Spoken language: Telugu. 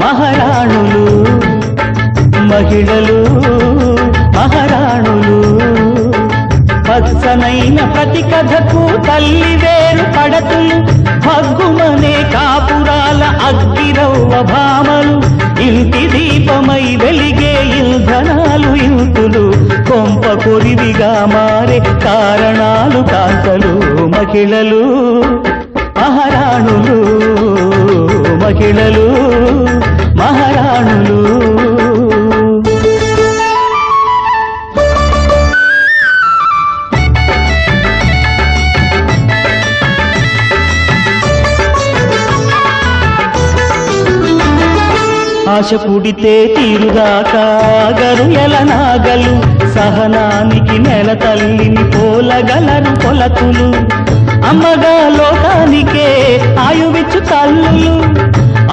మహారాణులు మహిళలు మహారాణులు పచ్చనైన ప్రతి కథకు తల్లి వేరు పడతులు భగ్గుమనే కాపురాల అగ్గిరవ్వ భామలు ఇంటి దీపమై వెలిగే ఇంధనాలు ఇంతులు కొంప కొరివిగా మారే కారణాలు కాంతలు మహిళలు మహారాణులు మహిళలు మహారాణులు ఆశ పుడితే తీరుదాకా గరుయల నాగలు సహనానికి నెల తల్లిని పోలగలరు కొలతులు అమ్మగా లోకానికే ఆయువిచ్చు తల్లులు